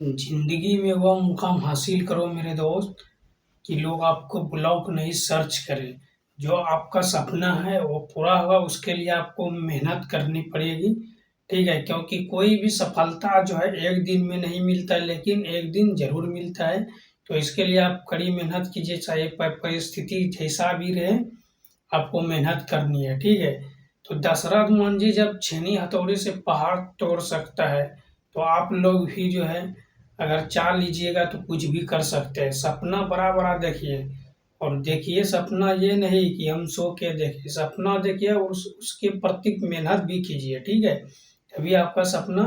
जिंदगी में वह मुकाम हासिल करो मेरे दोस्त कि लोग आपको ब्लॉक नहीं सर्च करें। जो आपका सपना है वो पूरा होगा, उसके लिए आपको मेहनत करनी पड़ेगी। ठीक है, क्योंकि कोई भी सफलता जो है एक दिन में नहीं मिलता है, लेकिन एक दिन जरूर मिलता है। तो इसके लिए आप कड़ी मेहनत कीजिए, चाहे परिस्थिति जैसा भी रहे, आपको मेहनत करनी है। ठीक है, तो दशरथ मांझी जब छेनी हथौड़े से पहाड़ तोड़ सकता है, तो आप लोग भी जो है अगर चाह लीजिएगा तो कुछ भी कर सकते हैं। सपना बड़ा बड़ा देखिए, और देखिए सपना ये नहीं कि हम सो के देखें, सपना देखिए और उसके प्रति मेहनत भी कीजिए। ठीक है, तभी आपका सपना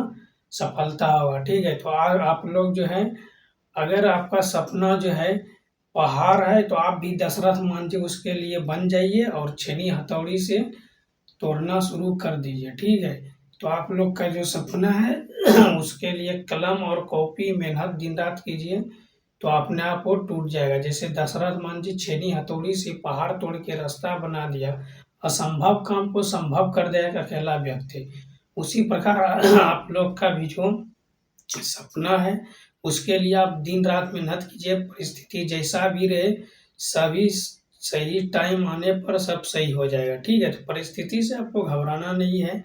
सफलता होगा। ठीक है, तो आज आप लोग जो है, अगर आपका सपना जो है पहाड़ है, तो आप भी दशरथ मांझी उसके लिए बन जाइए और छेनी हथौड़ी से तोड़ना शुरू कर दीजिए। ठीक है, तो आप लोग का जो सपना है उसके लिए कलम और कॉपी मेहनत दिन रात कीजिए, तो अपने आप वो टूट जाएगा। जैसे दशरथ मांझी छेनी हथौड़ी से पहाड़ तोड़ के रास्ता बना दिया, असंभव काम को संभव कर देगा एक अकेला व्यक्ति। उसी प्रकार आप लोग का भी जो सपना है उसके लिए आप दिन रात मेहनत कीजिए, परिस्थिति जैसा भी रहे, सभी सही टाइम आने पर सब सही हो जाएगा। ठीक है, तो परिस्थिति से आपको घबराना नहीं है।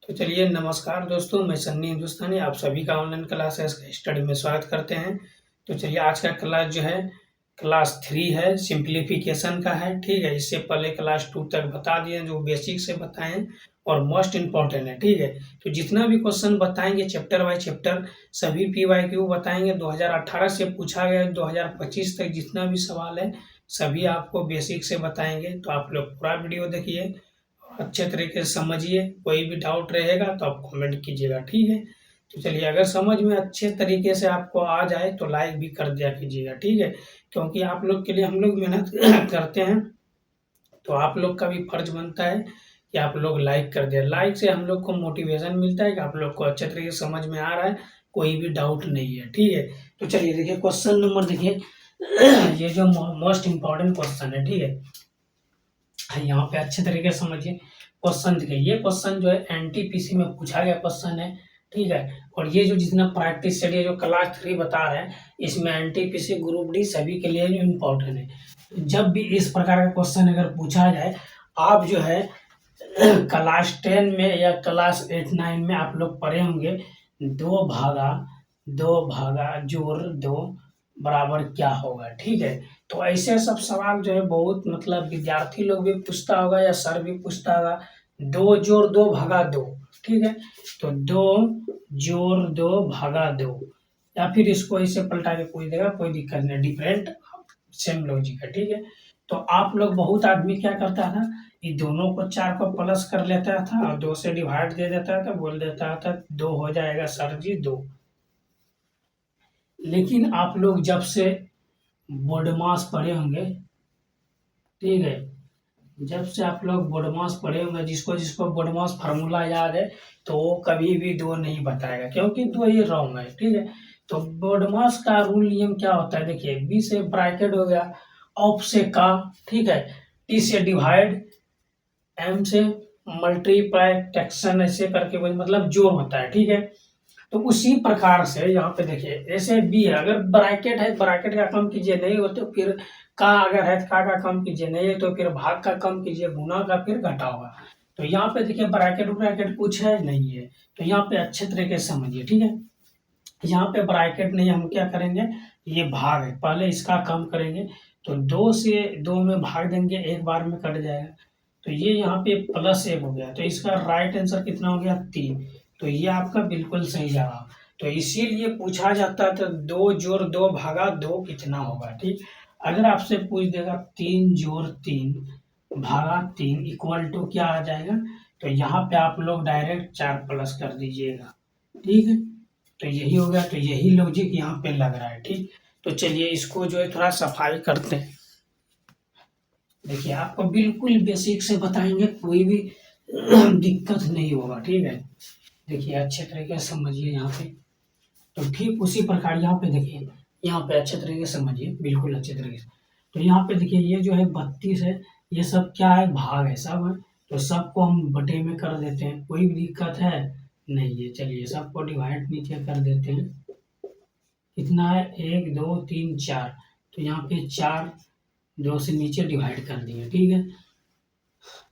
तो चलिए, नमस्कार दोस्तों, मैं सन्नी हिंदुस्तानी आप सभी का ऑनलाइन क्लास स्टडी में स्वागत करते हैं। तो चलिए, आज का क्लास जो है क्लास 3 है, सिंप्लीफिकेशन का है। ठीक है, इससे पहले क्लास 2 तक बता दिए, जो बेसिक से बताएं और मोस्ट इम्पॉर्टेंट है। ठीक है, तो जितना भी क्वेश्चन बताएंगे चैप्टर बाय चैप्टर, सभी PYQ बताएंगे। 2018 से पूछा गया 2025 तक जितना भी सवाल है सभी आपको बेसिक से बताएंगे। तो आप लोग पूरा वीडियो देखिए, अच्छे तरीके से समझिए। कोई भी डाउट रहेगा तो आप कमेंट कीजिएगा। ठीक है, तो चलिए, अगर समझ में अच्छे तरीके से आपको आ जाए तो लाइक भी कर दिया कीजिएगा। ठीक है, क्योंकि आप लोग के लिए हम लोग मेहनत करते हैं, तो आप लोग का भी फर्ज बनता है कि आप लोग लाइक कर दें। लाइक से हम लोग को मोटिवेशन मिलता है कि आप लोग को अच्छे तरीके से समझ में आ रहा है, कोई भी डाउट नहीं है। ठीक है, तो चलिए देखिए, क्वेश्चन नंबर देखिए, ये जो मोस्ट इम्पॉर्टेंट क्वेश्चन है। ठीक है, यहाँ पे अच्छे तरीके से समझिए। क्वेश्चन देखिए, ये क्वेश्चन जो है NTPC में पूछा गया क्वेश्चन है। ठीक है, और ये जो जितना प्रैक्टिस सेट, ये जो क्लास 3 बता रहे हैं, इसमें NTPC ग्रुप डी सभी के लिए इम्पोर्टेंट है। जब भी इस प्रकार का क्वेश्चन अगर पूछा जाए, आप जो है क्लास 10 में या क्लास 8-9 में आप लोग पढ़े होंगे, दो भागा जोड़ दो बराबर क्या होगा। ठीक है, तो ऐसे सब सवाल जो है बहुत मतलब विद्यार्थी लोग भी पूछता होगा या सर भी पूछता होगा। 2 जोड़ 2 भागा 2। ठीक है, तो 2 जोड़ 2 भागा 2, या फिर इसको ऐसे पलटा के पूछ देगा, कोई दिक्कत नहीं, डिफरेंट सेम लॉजिक है। ठीक है, तो आप लोग बहुत आदमी क्या करता था, ये दोनों को 4 को प्लस कर लेता था और 2 से डिवाइड दे देता था, बोल देता था 2 हो जाएगा सर जी 2। लेकिन आप लोग जब से बोर्डमास पढ़े होंगे, ठीक है, जब से आप लोग बोर्डमास पढ़े होंगे, जिसको जिसको बोर्डमास फार्मूला याद है, तो वो कभी भी 2 नहीं बताएगा, क्योंकि 2 ये रॉन्ग है। ठीक है, तो बोर्डमास का रूल नियम क्या होता है, देखिए, बी से ब्रैकेट हो गया, ऑफ से का, ठीक है, टी से डिवाइड, एम से मल्टीप्लाई, टैक्सन, ऐसे करके वही मतलब जोड़ होता है। ठीक है, तो उसी प्रकार से यहाँ पे देखिए, जैसे बी है, अगर ब्रैकेट है ब्रैकेट का कम कीजिए, नहीं हो तो फिर का, अगर है का कम कीजिए, नहीं है तो फिर भाग का कम कीजिए, गुना का फिर घटा होगा। तो यहाँ पे देखिए, ब्रैकेट ब्रैकेट कुछ है नहीं है, तो यहाँ पे अच्छे तरीके से समझिए। ठीक है, यहाँ पे ब्रैकेट नहीं, हम क्या करेंगे, ये भाग है, पहले इसका कम करेंगे, तो 2 से 2 में भाग देंगे, एक बार में कट जाएगा, तो ये यहाँ पे +1 हो गया, तो इसका राइट आंसर कितना हो गया 3। तो ये आपका बिल्कुल सही जवाब। तो इसीलिए पूछा जाता है, तो 2 जोड़ 2 भागा 2 कितना होगा। ठीक, अगर आपसे पूछ देगा 3 जोड़ 3 भागा 3 इक्वल टू क्या आ जाएगा, तो यहाँ पे आप लोग डायरेक्ट 4 प्लस कर दीजिएगा। ठीक है, तो यही हो गया, तो यही लॉजिक यहाँ पे लग रहा है। ठीक, तो चलिए इसको जो है थोड़ा सफाई करते हैं। देखिए, आपको बिल्कुल बेसिक से बताएंगे, कोई भी दिक्कत नहीं होगा। ठीक है, देखिए अच्छे तरीके से समझिए यहाँ पे। तो ठीक उसी प्रकार यहाँ पे देखिए, यहाँ पे अच्छे तरीके से समझिए, बिल्कुल अच्छे तरीके से। तो यहाँ पे देखिए, ये जो है 32 है, ये सब क्या है, भाग है, सब है, तो सबको हम बटे में कर देते हैं, कोई भी दिक्कत है नहीं है। चलिए सबको डिवाइड नीचे कर देते हैं। कितना है, 1 2 3 4, तो यहाँ पे 4 2 से नीचे डिवाइड कर दिए, ठीक है।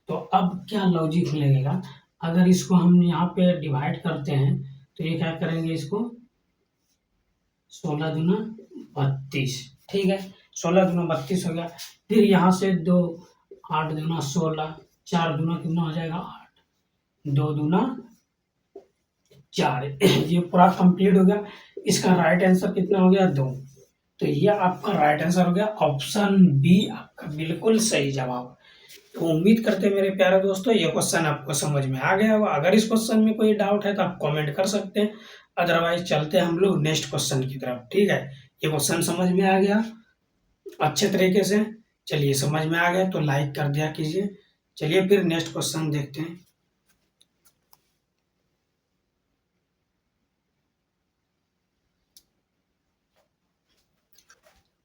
तो अब क्या लॉजिक लगेगा, अगर इसको हम यहाँ पे डिवाइड करते हैं तो ये क्या करेंगे, इसको 16 दूना 32, ठीक है। 16 दूना 32 हो गया। फिर यहाँ से 2, 8 दूना 16, 4 दूना कितना हो जाएगा 8, 2 दूना 4 ये पूरा कंप्लीट हो गया। इसका राइट आंसर कितना हो गया, 2। तो ये आपका राइट आंसर हो गया, ऑप्शन बी आपका बिल्कुल सही जवाब। तो उम्मीद करते हैं मेरे प्यारे दोस्तों ये क्वेश्चन आपको समझ में आ गया होगा। अगर इस क्वेश्चन में कोई डाउट है तो आप कमेंट कर सकते हैं, अदरवाइज चलते हैं हम लोग नेक्स्ट क्वेश्चन की तरफ, ठीक है। ये क्वेश्चन समझ में आ गया अच्छे तरीके से, चलिए समझ में आ गया तो लाइक कर दिया कीजिए। चलिए फिर नेक्स्ट क्वेश्चन देखते हैं।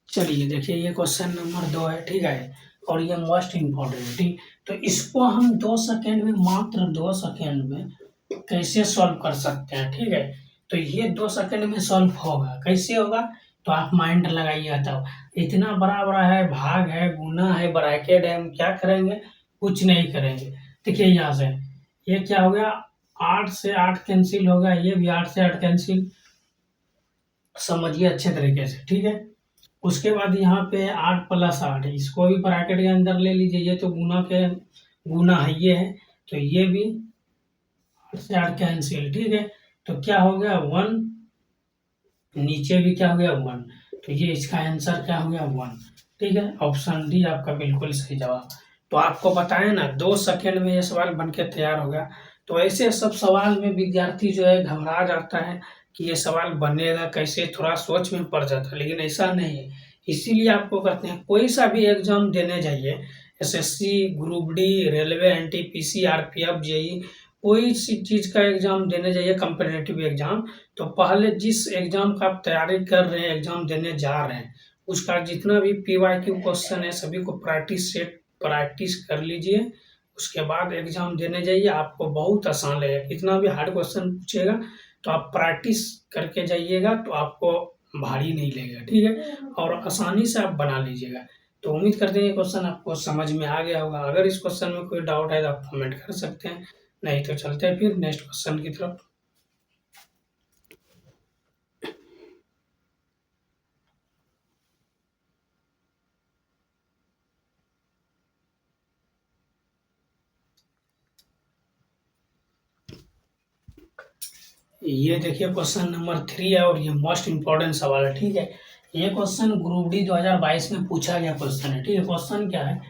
चलिए देखिए ये क्वेश्चन नंबर 2 है, ठीक है, और ये मोस्ट इम्पोर्टेंट, ठीक। तो इसको हम 2 सेकेंड में, मात्र 2 सेकेंड में कैसे सॉल्व कर सकते हैं, ठीक है। तो ये 2 सेकेंड में सॉल्व होगा, कैसे होगा, तो आप माइंड लगाइएगा तब। इतना बड़ा बड़ा है, भाग है, गुना है, ब्रैकेट है, हम क्या करेंगे, कुछ नहीं करेंगे। देखिए यहाँ से ये क्या हो गया, 8 से 8 कैंसिल हो गया, ये भी 8 से 8 कैंसिल, समझिए अच्छे तरीके से, ठीक है। उसके बाद यहाँ पे 8 + 8, इसको भी ब्रैकेट के अंदर ले लीजिए, ये तो गुना है, ये है, तो ये भी 8 से 8 कैंसिल, ठीक है। तो क्या हो गया 1, नीचे भी क्या हो गया 1, तो ये इसका आंसर क्या हो गया 1, ठीक है। ऑप्शन डी आपका बिल्कुल सही जवाब। तो आपको बताया ना 2 सेकेंड में ये सवाल बन के तैयार हो गया। तो ऐसे सब सवाल में विद्यार्थी जो है घबरा जाता है कि ये सवाल बनेगा कैसे, थोड़ा सोच में पड़ जाता है, लेकिन ऐसा नहीं है। इसीलिए आपको कहते हैं कोई सा भी एग्जाम देने जाइए, SSC, group D, railway, NTPC, RPF, JE, कोई सी चीज़ का एग्जाम देने जाइए, कॉम्पिटिटिव एग्जाम, तो पहले जिस एग्जाम का आप तैयारी कर रहे हैं, एग्जाम देने जा रहे हैं, उसका जितना भी पीवाईक्यू क्वेश्चन है सभी को प्रैक्टिस कर लीजिए। उसके बाद एग्जाम देने जाइए, आपको बहुत आसान लगेगा। कितना भी हार्ड क्वेश्चन पूछेगा तो आप प्रैक्टिस करके जाइएगा, तो आपको भारी नहीं लगेगा, ठीक है, और आसानी से आप बना लीजिएगा। तो उम्मीद करते हैं ये क्वेश्चन आपको समझ में आ गया होगा। अगर इस क्वेश्चन में कोई डाउट है तो आप कमेंट कर सकते हैं, नहीं तो चलते हैं फिर नेक्स्ट क्वेश्चन की तरफ। ये देखिए क्वेश्चन नंबर 3 है और ये मोस्ट इम्पोर्टेंट सवाल है, ठीक है। ये क्वेश्चन ग्रुप डी 2022 में पूछा गया क्वेश्चन है, ठीक है। क्वेश्चन क्या है,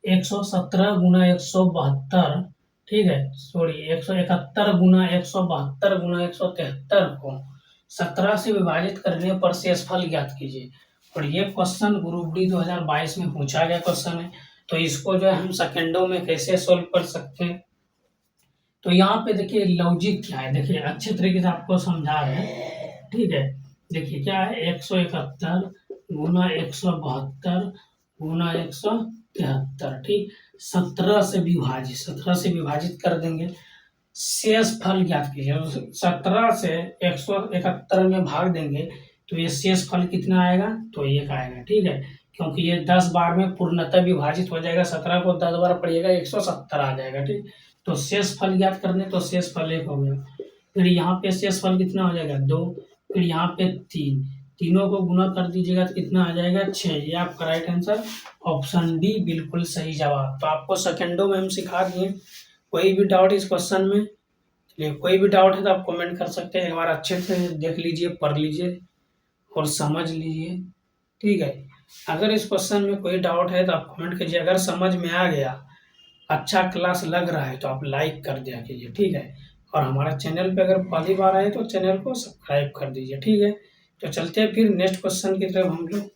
117 गुना 172, ठीक है, सॉरी 171 गुना 172 गुना 173 को 17 से विभाजित करने पर शेषफल ज्ञात कीजिए। और ये क्वेश्चन ग्रुप डी 2022 में पूछा गया क्वेश्चन है। तो इसको जो है हम सेकेंडों में कैसे सोल्व कर सकते हैं, तो यहाँ पे देखिए लॉजिक क्या है, देखिए अच्छे तरीके से आपको समझा रहे हैं, ठीक है। देखिए क्या है, 171 गुना 172 गुना 173, ठीक, 17 से विभाजित कर देंगे, शेष फल ज्ञात कीजिए। 17 से 171 में भाग देंगे तो ये शेष फल कितना आएगा, तो 1 आएगा, ठीक है, क्योंकि ये 10 बार में पूर्णतः विभाजित हो जाएगा, 17 को 10 बार पड़िएगा 170 आ जाएगा, ठीक। तो शेष फल ज्ञात करने, तो शेष फल 1 हो गया। फिर यहाँ पे शेष फल कितना हो जाएगा 2, फिर यहाँ पे 3, तीनों को गुना कर दीजिएगा तो कितना आ जाएगा 6। ये आपका राइट आंसर, ऑप्शन डी बिल्कुल सही जवाब। तो आपको सेकंडों में हम सिखा दिए। कोई भी डाउट इस क्वेश्चन में, चलिए कोई भी डाउट है तो आप कमेंट कर सकते हैं, एक बार अच्छे से देख लीजिए, पढ़ लीजिए और समझ लीजिए, ठीक है। अगर इस क्वेश्चन में कोई डाउट है तो आप कमेंट कीजिए। अगर समझ में आ गया, अच्छा क्लास लग रहा है तो आप लाइक कर दिया कीजिए, ठीक है। और हमारा चैनल पे अगर पहली बार आए तो चैनल को सब्सक्राइब कर दीजिए, ठीक है। तो चलते हैं फिर नेक्स्ट क्वेश्चन की तरफ हम लोग।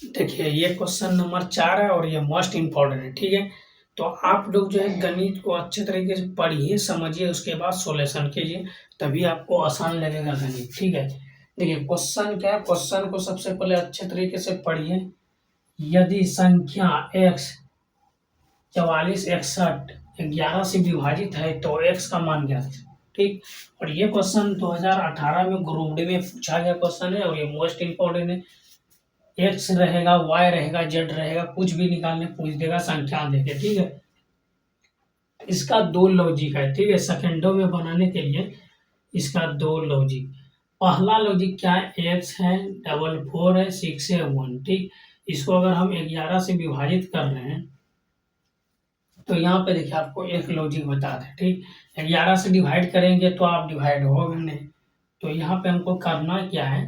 देखिए ये क्वेश्चन नंबर 4 है और ये मोस्ट इम्पोर्टेंट है, ठीक है। तो आप लोग जो है गणित को अच्छे तरीके से पढ़िए, समझिए, उसके बाद सॉल्यूशन कीजिए, तभी आपको आसान लगेगा गणित, ठीक है। देखिए क्वेश्चन क्या है, क्वेश्चन को सबसे पहले अच्छे तरीके से पढ़िए। यदि संख्या x 44 61 11 से विभाजित है तो x का मान ज्ञात है। ठीक, और ये क्वेश्चन 2018 में ग्रुप डी में पूछा गया क्वेश्चन है और ये मोस्ट इंपॉर्टेंट है। x रहेगा, y रहेगा, z रहेगा, कुछ भी निकालने पूछ देगा, संख्या देके। ठीक है, इसका दो लॉजिक है। ठीक है, सेकेंडों में बनाने के लिए इसका दो लॉजिक। पहला लॉजिक क्या है, x है, 4 है, 6 है, 1। ठीक, इसको अगर हम 11 से विभाजित कर रहे हैं तो यहाँ पे देखिए आपको एक लॉजिक बता दें। ठीक, 11 से डिवाइड करेंगे तो आप डिवाइड होगा नहीं, तो यहाँ पे हमको करना क्या है,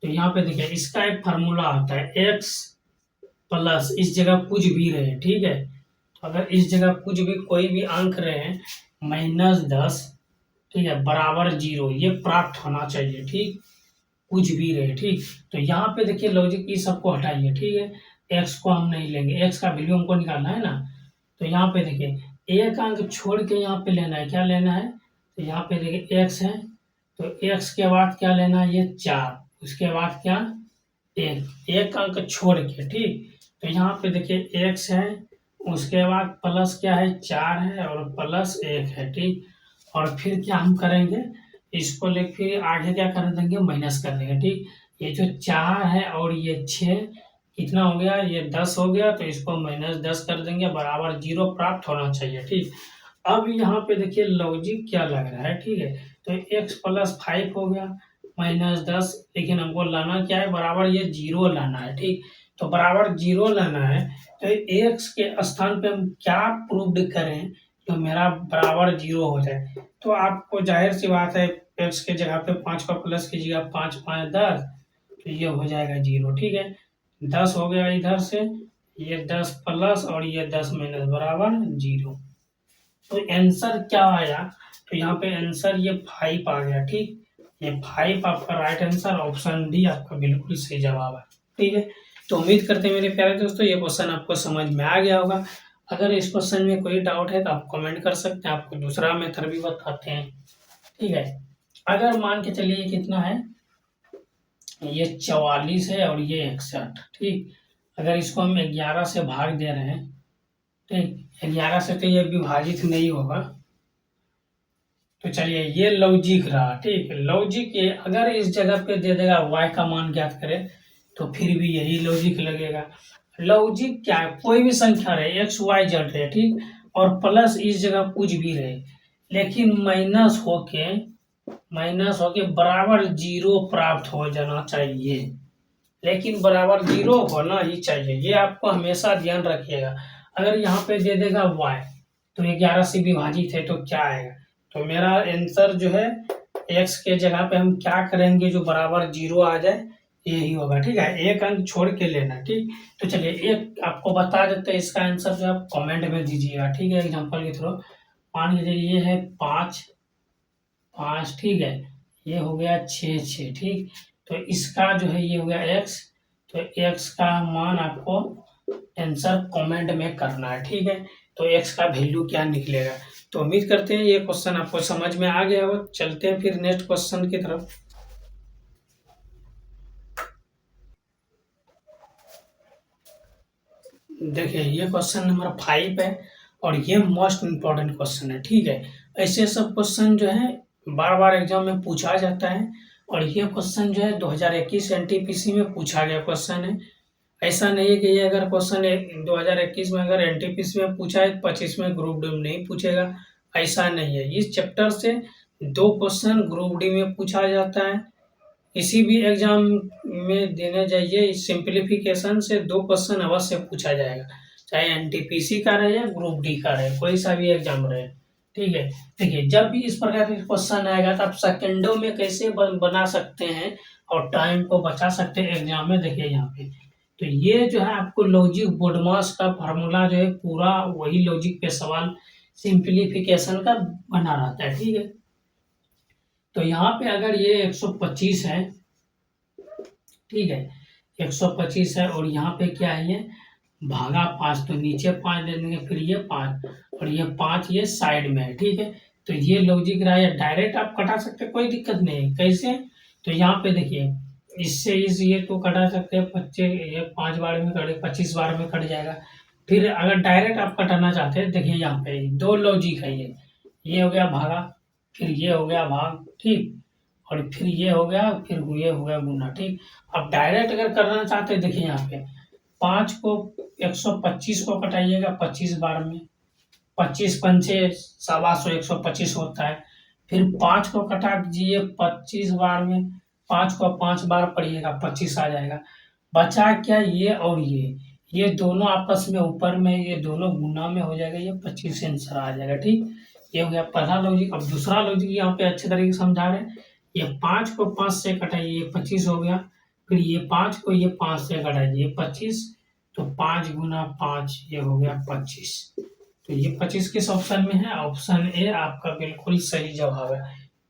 तो यहाँ पे देखिए इसका एक फार्मूला होता है, x प्लस इस जगह कुछ भी रहे। ठीक है, तो अगर इस जगह कुछ भी कोई भी अंक रहे -10, ठीक है, बराबर 0, ये प्राप्त होना चाहिए। ठीक, कुछ भी रहे। ठीक, तो यहाँ पे देखिए लॉजिक ई सबको हटाइए। ठीक है, x को हम नहीं लेंगे, x का वैल्यू हमको निकालना है ना, तो यहाँ पे देखिए एक अंक छोड़ के यहाँ पे लेना है, क्या लेना है, तो यहाँ पे देखिए x है, तो x के बाद क्या लेना है, ये 4, उसके बाद क्या, एक अंक छोड़ के। ठीक, तो यहाँ पे देखिए x है, उसके बाद प्लस क्या है, 4 है और प्लस 1 है। ठीक, और फिर क्या हम करेंगे, इसको ले फिर आगे क्या कर देंगे, माइनस कर देंगे। ठीक, ये जो 4 है और ये 6 कितना हो गया, ये 10 हो गया, तो इसको -10 कर देंगे, बराबर 0 प्राप्त होना चाहिए। ठीक, अब यहाँ पे देखिए लॉजिक क्या लग रहा है। ठीक है, तो x प्लस 5 हो गया -10, लेकिन हमको लाना क्या है, बराबर ये 0 लाना है। ठीक, तो बराबर 0 लाना है, तो x के स्थान पे हम क्या प्रूव्ड करें जो मेरा बराबर 0 हो जाए, तो आपको जाहिर सी बात है x के जगह पे 5 का प्लस कीजिएगा, 5 5 10, तो ये हो जाएगा 0। ठीक है, 10 हो गया इधर से, ये 10 प्लस और ये 10 माइनस बराबर 0। तो आंसर क्या आया, तो यहाँ पे आंसर ये 5 आ गया। ठीक, ये 5 आपका राइट आंसर, ऑप्शन डी आपका बिल्कुल सही जवाब है। ठीक है, तो उम्मीद करते हैं मेरे प्यारे दोस्तों ये क्वेश्चन आपको समझ में आ गया होगा। अगर इस क्वेश्चन में कोई डाउट है तो आप कमेंट कर सकते हैं, आपको दूसरा मेथड भी बताते हैं। ठीक है, अगर मान के चलिए कितना है, ये 44 है और ये 61। ठीक, अगर इसको हम 11 से भाग दे रहे हैं, ठीक, 11 से तो ये विभाजित नहीं होगा, तो चलिए ये लॉजिक रहा। ठीक, लॉजिक ये अगर इस जगह पे दे देगा y का मान ज्ञात करे, तो फिर भी यही लॉजिक लगेगा। लॉजिक क्या है, कोई भी संख्या रहे x y z रहे, ठीक, और प्लस इस जगह कुछ भी रहे, लेकिन माइनस होके बराबर 0 प्राप्त हो जाना चाहिए, लेकिन बराबर 0 होना ही चाहिए, ये आपको हमेशा ध्यान रखिएगा। अगर यहाँ पे दे देगा y, तो 11 से विभाजित है तो क्या आएगा, तो मेरा आंसर जो है x के जगह पे हम क्या करेंगे जो बराबर 0 आ जाए, यही होगा। ठीक है, एक अंक छोड़ के लेना। ठीक, तो चलिए एक आपको बता देते हैं, इसका आंसर जो आप कमेंट में दीजिएगा। ठीक है, एग्जांपल के थ्रू मान लीजिए ये है 5 5, ठीक है, ये हो गया 6 6। ठीक, तो इसका जो है ये हो गया x, तो x का मान आपको आंसर कमेंट में करना है। ठीक है, तो x का वैल्यू क्या निकलेगा। तो उम्मीद करते हैं ये क्वेश्चन आपको समझ में आ गया हो। चलते हैं फिर नेक्स्ट क्वेश्चन की तरफ। देखिए ये क्वेश्चन नंबर 5 है और ये मोस्ट इम्पोर्टेंट क्वेश्चन है। ठीक है, ऐसे सब क्वेश्चन जो है बार बार एग्जाम में पूछा जाता है, और ये क्वेश्चन जो है 2021 एनटीपीसी में पूछा गया क्वेश्चन है। ऐसा नहीं है कि ये अगर क्वेश्चन 2021 में अगर एनटीपीसी में पूछा है 25 में ग्रुप डी में नहीं पूछेगा, ऐसा नहीं है। इस चैप्टर से 2 क्वेश्चन ग्रुप डी में पूछा जाता है, किसी भी एग्जाम में देने जाइए सिंप्लीफिकेशन से 2 क्वेश्चन अवश्य पूछा जाएगा, चाहे एनटीपीसी का रहे या ग्रुप डी का रहे, कोई सा भी एग्जाम रहे। ठीक है, देखिए जब भी इस प्रकार का क्वेश्चन आएगा तो आप सेकंडों में कैसे बना सकते हैं और टाइम को बचा सकते हैं एग्जाम में। देखिए यहाँ पे तो ये जो है आपको लॉजिक बोडमास का फार्मूला जो है पूरा वही लॉजिक पे सवाल सिंप्लीफिकेशन का बना रहता है। ठीक है, तो यहाँ पे अगर ये 125 है, ठीक है, 125 है और यहाँ पे क्या है ये भागा 5, तो नीचे 5 दे देंगे, फिर ये 5 और ये 5 ये साइड में है। ठीक है, तो ये लॉजिक रहा है, डायरेक्ट आप कटा सकते हैं, कोई दिक्कत नहीं है। कैसे, तो यहाँ पे देखिए इससे इस ये तो कटा सकते हैं 25, ये 5 बार में कटे, 25 बार में कट जाएगा। फिर अगर डायरेक्ट आप कटाना चाहते हैं, देखिए यहाँ पे 2 लॉजिक है ये हो गया भागा, फिर ये हो गया भाग, ठीक, और फिर ये हो गया, फिर ये हो गया गुना, ठीक। अब डायरेक्ट अगर करना चाहते हैं, देखिए यहाँ पे 5 को 125 को कटाइएगा 25 बार में, 25 पंचे 125 125 होता है। फिर 5 को कटा दीजिए 25 बार में, 5 को 5 बार पढ़िएगा 25 आ जाएगा। बचा क्या, ये और ये दोनों आपस में ऊपर में, ये दोनों गुना में हो जाएगा, ये 25 आंसर आ जाएगा, ठीक। ये हो गया पहला लॉजिक। अब दूसरा लॉजिक यहाँ पे अच्छे तरीके से समझा रहे हैं। ये 5 को 5 से कटाइए, ये 25 हो गया। फिर ये 5 को ये 5 से कटाइए, ये 25, तो 5 गुना 5 ये हो गया 25। तो ये 25 किस ऑप्शन में है? ऑप्शन ए आपका बिल्कुल सही जवाब है।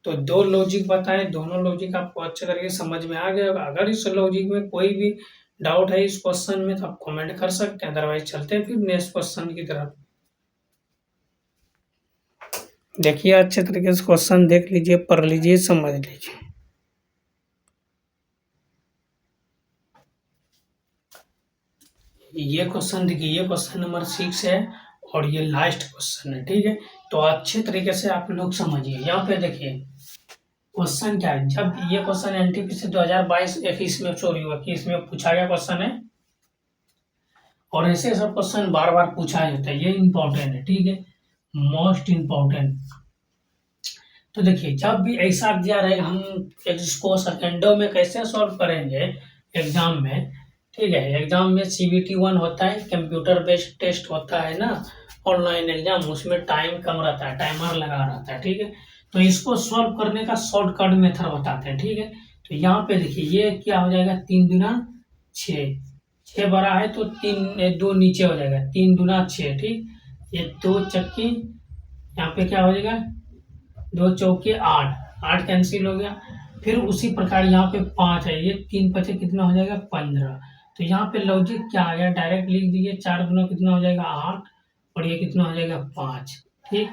तो 2 लॉजिक बताए, दोनों लॉजिक आपको अच्छे तरीके से समझ में आ गया होगा। अगर इस लॉजिक में कोई भी डाउट है इस क्वेश्चन में, तो आप कमेंट कर सकते हैं, अदरवाइज चलते हैं फिर नेक्स्ट क्वेश्चन की तरफ। देखिए अच्छे तरीके से क्वेश्चन देख लीजिए, पढ़ लीजिए, समझ लीजिए। ये क्वेश्चन देखिए, ये क्वेश्चन नंबर 6 है और ये लास्ट क्वेश्चन है, ठीक है। तो अच्छे तरीके से आप लोग समझिए। यहाँ पे देखिए क्वेश्चन क्या है, जब ये क्वेश्चन एनटीपीसी 2022-21 में सॉरी 21 में पूछा गया क्वेश्चन है, और ऐसे सब क्वेश्चन बार बार पूछा जाता है, ये इंपॉर्टेंट है, ठीक है, मोस्ट इंपॉर्टेंट। तो देखिए जब भी ऐसा दिया रहेगा, हम इसको सेकेंडों में कैसे सॉल्व करेंगे एग्जाम में, ठीक है। एग्जाम में CBT 1 होता है, कंप्यूटर बेस्ड टेस्ट होता है ना, ऑनलाइन एग्जाम, उसमें टाइम कम रहता है, टाइमर लगा रहता है, ठीक है। तो इसको सॉल्व करने का शॉर्टकट मेथड बताते हैं, ठीक है। तो यहाँ पे देखिए ये क्या हो जाएगा, 3 दूना 6, 6 बड़ा है तो 2 नीचे हो जाएगा, 3 दूना 6, ठीक। ये 2 चक्की, यहाँ पे क्या हो जाएगा, 2 चौके 8, 8 कैंसिल हो गया। फिर उसी प्रकार यहाँ पे 5 है, ये 3 पचे कितना हो जाएगा, 15। तो यहाँ पे लॉजिक क्या आ गया, डायरेक्ट लिख दीजिए, 4 गुना कितना हो जाएगा 8, और ये कितना हो जाएगा 5, ठीक।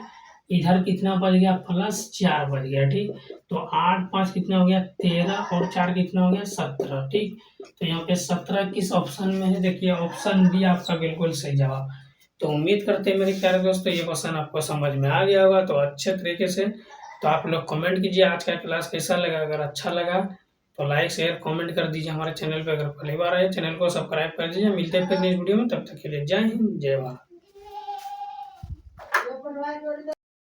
इधर कितना बच गया, +4 बच गया, ठीक। तो 8 5 कितना हो गया 13, और 4 कितना हो गया 17, ठीक। तो यहाँ पे 17 किस ऑप्शन में है, देखिए ऑप्शन बी आपका बिल्कुल सही जवाब। तो उम्मीद करते हैं मेरे प्यारे दोस्तों ये क्वेश्चन आपको समझ में आ गया होगा, तो अच्छे तरीके से। तो आप लोग कमेंट कीजिए आज का क्लास कैसा लगा। अगर अच्छा लगा तो लाइक शेयर कमेंट कर दीजिए। हमारे चैनल पे अगर पहली बार आए चैनल को सब्सक्राइब कर दीजिए। मिलते हैं फिर नेक्स्ट वीडियो में, तब तक के लिए जय हिंद जय भारत।